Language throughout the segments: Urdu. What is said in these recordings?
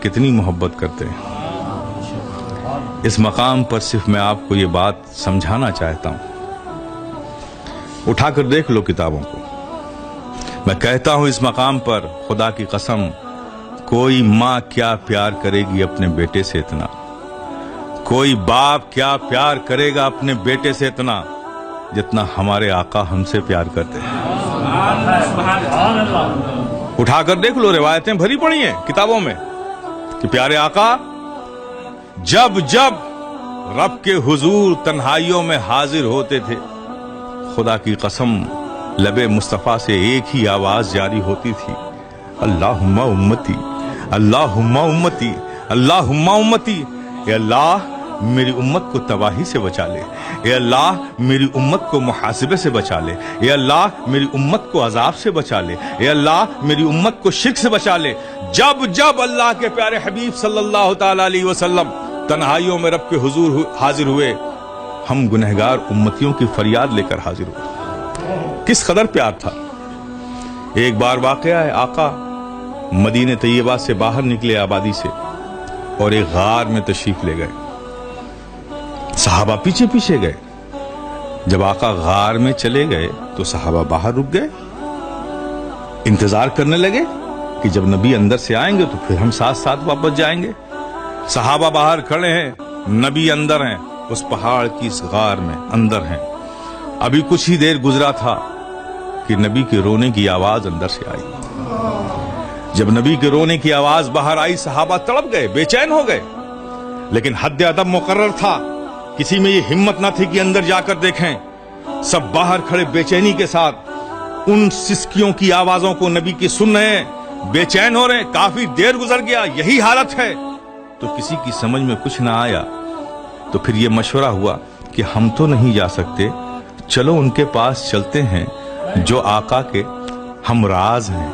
کتنی محبت کرتے ہیں۔ اس مقام پر صرف میں آپ کو یہ بات سمجھانا چاہتا ہوں، اٹھا کر دیکھ لو کتابوں کو۔ میں کہتا ہوں اس مقام پر خدا کی قسم، کوئی ماں کیا پیار کرے گی اپنے بیٹے سے اتنا، کوئی باپ کیا پیار کرے گا اپنے بیٹے سے اتنا جتنا ہمارے آقا ہم سے پیار کرتے ہیں۔ اٹھا کر دیکھ لو، روایتیں بھری پڑی ہیں کتابوں میں کہ پیارے آقا جب جب رب کے حضور تنہائیوں میں حاضر ہوتے تھے، خدا کی قسم لب مصطفیٰ سے ایک ہی آواز جاری ہوتی تھی، اللہم امتی، اللہم امتی، اللہم امتی۔ اے اللہ میری امت کو تباہی سے بچا لے، اے اللہ میری امت کو محاسبے سے بچا لے، اے اللہ میری امت کو عذاب سے بچا لے، اے اللہ میری امت کو شرک سے بچا لے۔ جب جب اللہ کے پیارے حبیب صلی اللہ تعالی علیہ وسلم تنہائیوں میں رب کے حضور حاضر ہوئے، ہم گنہگار امتیوں کی فریاد لے کر حاضر ہوئے۔ کس قدر پیار تھا۔ ایک بار واقعہ ہے، آقا مدینہ طیبہ سے باہر نکلے آبادی سے اور ایک غار میں تشریف لے گئے، صحابہ پیچھے پیچھے گئے۔ جب آقا غار میں چلے گئے تو صحابہ باہر رک گئے، انتظار کرنے لگے کہ جب نبی اندر سے آئیں گے تو پھر ہم ساتھ ساتھ واپس جائیں گے۔ صحابہ باہر کھڑے ہیں، نبی اندر ہیں، اس پہاڑ کی اس غار میں اندر ہیں۔ ابھی کچھ ہی دیر گزرا تھا کہ نبی کے رونے کی آواز اندر سے آئی۔ جب نبی کے رونے کی آواز باہر آئی، صحابہ تڑپ گئے، بے چین ہو گئے، لیکن حد ادب مقرر تھا، کسی میں یہ ہمت نہ تھی کہ اندر جا کر دیکھیں۔ سب باہر کھڑے بے چینی کے ساتھ ان سسکیوں کی آوازوں کو نبی کی سن رہے ہیں، بے چین ہو رہے ہیں۔ کافی دیر گزر گیا، یہی حالت ہے تو کسی کی سمجھ میں کچھ نہ آیا، تو پھر یہ مشورہ ہوا کہ ہم تو نہیں جا سکتے، چلو ان کے پاس چلتے ہیں جو آقا کے ہمراز ہیں،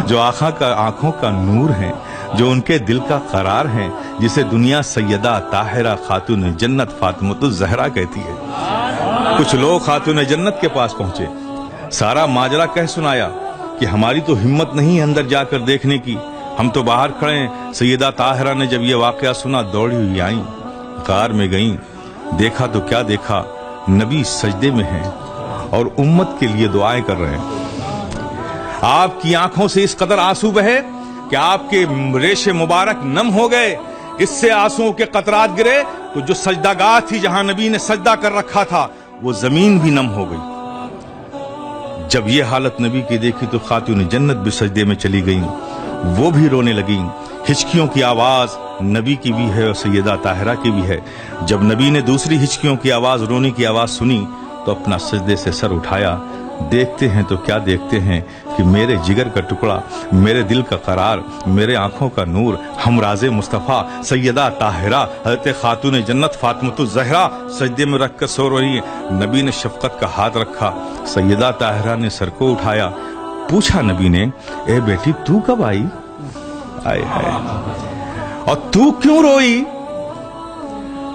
جو آقا کا آنکھوں کا نور ہیں، جو ان کے دل کا قرار ہیں، جسے دنیا سیدہ طاہرہ خاتون جنت فاطمۃ الزہرا کہتی ہے۔ کچھ لوگ خاتون جنت کے پاس پہنچے، سارا ماجرا کہہ سنایا کہ ہماری تو ہمت نہیں اندر جا کر دیکھنے کی، ہم تو باہر کھڑے ہیں۔ سیدہ طاہرہ نے جب یہ واقعہ سنا دوڑی ہوئی آئیں، غار میں گئیں، دیکھا تو کیا دیکھا، نبی سجدے میں ہیں اور امت کے لیے دعائیں کر رہے ہیں۔ آپ کی آنکھوں سے اس قدر آنسو بہے کہ آپ کے ریشے مبارک نم ہو گئے، اس سے آنسوؤں کے قطرات گرے تو جو سجدہ گاہ تھی جہاں نبی نے سجدہ کر رکھا تھا وہ زمین بھی نم ہو گئی۔ جب یہ حالت نبی کی دیکھی تو خاتون جنت بھی سجدے میں چلی گئیں، وہ بھی رونے لگیں۔ ہچکیوں کی آواز نبی کی بھی ہے اور سیدہ طاہرہ کی بھی ہے۔ جب نبی نے دوسری ہچکیوں کی آواز، رونے کی آواز سنی تو اپنا سجدے سے سر اٹھایا۔ دیکھتے ہیں تو کیا دیکھتے ہیں کہ میرے جگر کا ٹکڑا، میرے دل کا قرار، میرے آنکھوں کا نور، ہمراز مصطفیٰ سیدہ طاہرہ حضرت خاتون جنت فاطمۃ الزہرا سجدے میں رکھ کر سو رہی ہیں۔ نبی نے شفقت کا ہاتھ رکھا، سیدہ طاہرہ نے سر کو اٹھایا، پوچھا نبی نے، اے بیٹی تو کب آئی؟ آئے ہائے، اور تو کیوں روئی؟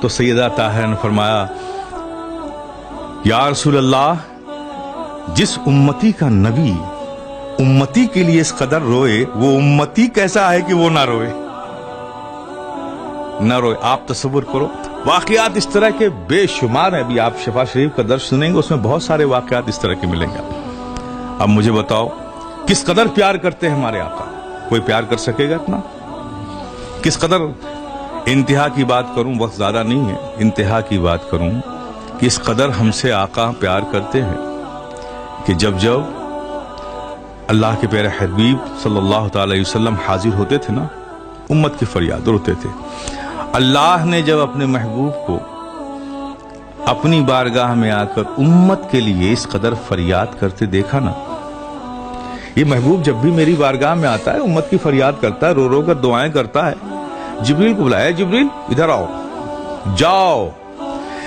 تو سیدہ طاہرہ نے فرمایا، یا رسول اللہ، جس امتی کا نبی امتی کے لیے اس قدر روئے، وہ امتی کیسا ہے کہ وہ نہ روئے؟ نہ روئے۔ آپ تصور کرو، واقعات اس طرح کے بے شمار ہیں۔ ابھی آپ شفا شریف کا درس سنیں گے، اس میں بہت سارے واقعات اس طرح کے ملیں گے۔ اب مجھے بتاؤ کس قدر پیار کرتے ہیں ہمارے آقا؟ کوئی پیار کر سکے گا اتنا؟ کس قدر، انتہا کی بات کروں، وقت زیادہ نہیں ہے، انتہا کی بات کروں، کس قدر ہم سے آقا پیار کرتے ہیں کہ جب جب اللہ کے پیارے حبیب صلی اللہ تعالی علیہ وسلم حاضر ہوتے تھے نا، امت کی فریاد روتے تھے۔ اللہ نے جب اپنے محبوب کو اپنی بارگاہ میں آ کر امت کے لیے اس قدر فریاد کرتے دیکھا نا، یہ محبوب جب بھی میری بارگاہ میں آتا ہے امت کی فریاد کرتا ہے، رو رو کر دعائیں کرتا ہے۔ جبریل کو بلایا، جبریل ادھر آؤ، جاؤ،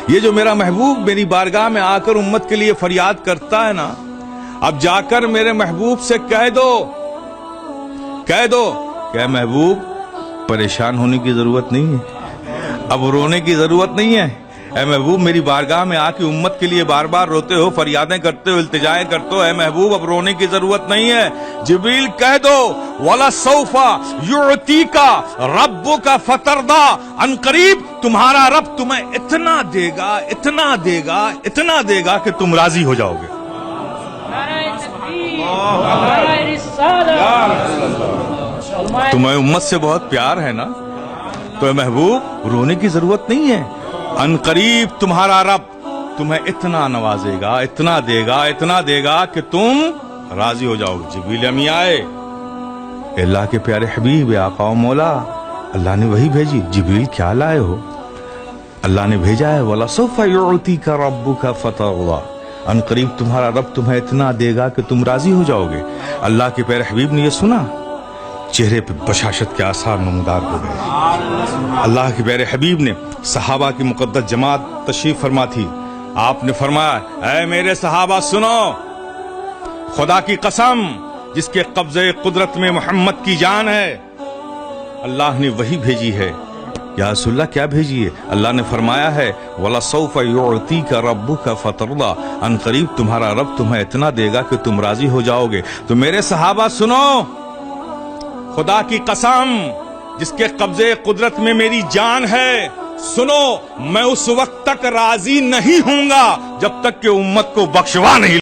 یہ جو میرا محبوب میری بارگاہ میں آ کر امت کے لیے فریاد کرتا ہے نا، اب جا کر میرے محبوب سے کہہ دو کہ محبوب پریشان ہونے کی ضرورت نہیں ہے، اب رونے کی ضرورت نہیں ہے، اے محبوب میری بارگاہ میں آ کے امت کے لیے بار بار روتے ہو، فریادیں کرتے ہو، التجائیں کرتے ہو، اے محبوب اب رونے کی ضرورت نہیں ہے. جبریل کہہ دو وَلَسَوْفَ يُعْتِيكَ رَبُّكَ فَتَرْضَىٰ، ان قریب تمہارا رب تمہیں اتنا دے گا، اتنا دے گا، اتنا دے گا کہ تم راضی ہو جاؤ گے. تمہیں امت سے بہت پیار ہے نا، تو اے محبوب رونے کی ضرورت نہیں ہے. ان قریب تمہارا رب تمہیں اتنا نوازے گا، اتنا دے گا، اتنا دے گا کہ تم راضی ہو جاؤ گے. جبریل امی آئے، اللہ کے پیارے حبیب آقا و مولا، اللہ نے وہی بھیجی. جبریل کیا لائے ہو؟ اللہ نے بھیجا ہے وَلَسَوْفَ يُعْتِيكَ رَبُّكَ فَتَرْضَىٰ، ان قریب تمہارا رب تمہیں اتنا دے گا کہ تم راضی ہو جاؤ گے. اللہ کے پیارے حبیب نے یہ سنا، چہرے پہ بشاشت کے آثار نمودار ہو گئے. اللہ کے پیارے حبیب نے صحابہ کی مقدس جماعت تشریف فرما تھی. آپ نے فرمایا اے میرے صحابہ سنو، خدا کی قسم جس کے قبضے قدرت میں محمد کی جان ہے، اللہ نے وہی بھیجی ہے. یا رسول اللہ کیا بھیجی ہے؟ اللہ نے فرمایا ہے وَلَسَوْفَ يُعْتِيكَ رَبُّكَ فَتَرْضَىٰ، ان قریب تمہارا رب تمہیں اتنا دے گا کہ تم راضی ہو جاؤ گے. تو میرے صحابہ سنو، خدا کی قسم جس کے قبضے قدرت میں میری جان ہے، سنو میں اس وقت تک راضی نہیں ہوں گا جب تک کہ امت کو بخشوا نہیں